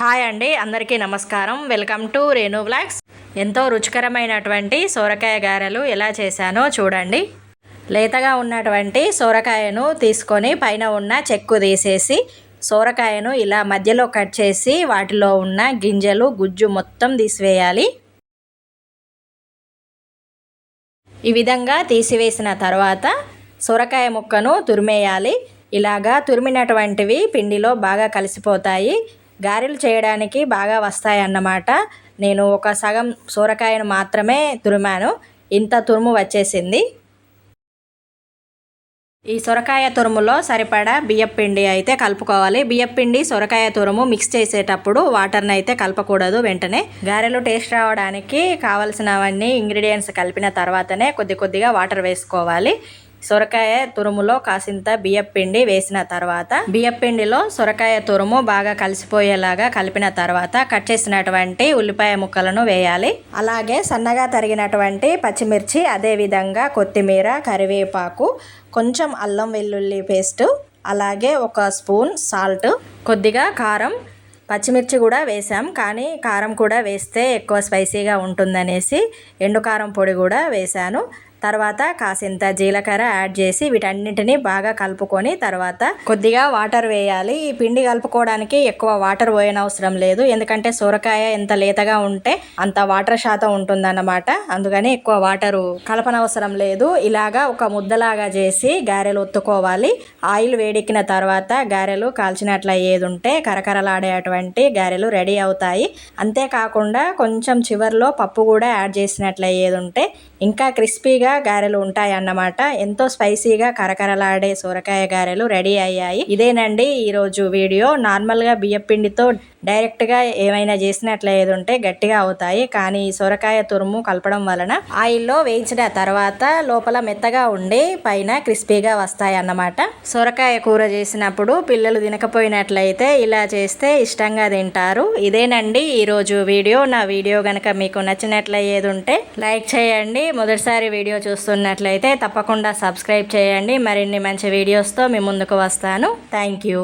Hi అండి, అందరికీ నమస్కారం. Welcome to Renu vlogs. ఎంతో రుచికరమైనటువంటి సోరకాయ గారెలు ఎలా చేశానో చూడండి. లేతగా ఉన్నటువంటి సోరకాయను తీసుకొని పైన ఉన్న చెక్కు తీసేసి సోరకాయను ఇలా మధ్యలో కట్ చేసి వాటిలో ఉన్న గింజలు గుజ్జు మొత్తం తీసివేయాలి. ఈ విధంగా తీసివేసిన తర్వాత సొరకాయ ముక్కను తురిమేయాలి. ఇలాగా తురిమినటువంటివి పిండిలో బాగా కలిసిపోతాయి, గారెలు చేయడానికి బాగా వస్తాయి అన్నమాట. నేను ఒక సగం సొరకాయను మాత్రమే తురిమాను, ఇంత తురుము వచ్చేసింది. ఈ సొరకాయ తురుములో సరిపడా బియ్యం పిండి అయితే కలుపుకోవాలి. బియ్యం పిండి సొరకాయ తురుము మిక్స్ చేసేటప్పుడు వాటర్ని అయితే కలపకూడదు. వెంటనే గారెలు టేస్ట్ రావడానికి కావలసినవన్నీ ఇంగ్రీడియంట్స్ కలిపిన తర్వాతనే కొద్ది కొద్దిగా వాటర్ వేసుకోవాలి. సొరకాయ తురుములో కాసింత బియ్యం పిండి వేసిన తర్వాత బియ్యం పిండిలో సొరకాయ తురుము బాగా కలిసిపోయేలాగా కలిపిన తర్వాత కట్ చేసినటువంటి ఉల్లిపాయ ముక్కలను వేయాలి. అలాగే సన్నగా తరిగినటువంటి పచ్చిమిర్చి, అదేవిధంగా కొత్తిమీర, కరివేపాకు, కొంచెం అల్లం వెల్లుల్లి పేస్ట్, అలాగే ఒక స్పూన్ సాల్ట్, కొద్దిగా కారం, పచ్చిమిర్చి కూడా వేసాం, కానీ కారం కూడా వేస్తే ఎక్కువ స్పైసీగా ఉంటుందనేసి ఎండు కారం పొడి కూడా వేశాను. తర్వాత కాసింత జీలకర్ర యాడ్ చేసి వీటన్నిటిని బాగా కలుపుకొని తర్వాత కొద్దిగా వాటర్ వేయాలి. ఈ పిండి కలుపుకోవడానికి ఎక్కువ వాటర్ పోయనవసరం లేదు, ఎందుకంటే సొరకాయ ఎంత లేతగా ఉంటే అంత వాటర్ శాతం ఉంటుందన్నమాట. అందుకని ఎక్కువ వాటరు కలపనవసరం లేదు. ఇలాగా ఒక ముద్దలాగా చేసి గారెలు ఒత్తుకోవాలి. ఆయిల్ వేడెక్కిన తర్వాత గారెలు కాల్చినట్లు అయ్యేది ఉంటే కరకరలాడేటువంటి గారెలు రెడీ అవుతాయి. అంతేకాకుండా కొంచెం చివర్లో పప్పు కూడా యాడ్ చేసినట్లు అయ్యేది ఉంటే ఇంకా క్రిస్పీగా గారెలు ఉంటాయి అన్నమాట. ఎంతో స్పైసీగా కరకరలాడే సొరకాయ గారెలు రెడీ అయ్యాయి. ఇదేనండి ఈరోజు వీడియో. నార్మల్గా బియ్యం పిండితో డైరెక్ట్గా ఏమైనా చేసినట్లయితే ఉంటే గట్టిగా అవుతాయి, కానీ సొరకాయ తురుము కలపడం వలన ఆయిల్లో వేయించిన తర్వాత లోపల మెత్తగా ఉండి పైన క్రిస్పీగా వస్తాయి అన్నమాట. సొరకాయ కూర చేసినప్పుడు పిల్లలు తినకపోయినట్లయితే ఇలా చేస్తే ఇష్టంగా తింటారు. ఇదేనండి ఈరోజు వీడియో. నా వీడియో కనుక మీకు నచ్చినట్లయితే ఉంటే లైక్ చేయండి. మొదటిసారి వీడియో చూస్తున్నట్లయితే తప్పకుండా సబ్స్క్రైబ్ చేయండి. మరిన్ని మంచి వీడియోస్తో మీ ముందుకు వస్తాను. Thank you.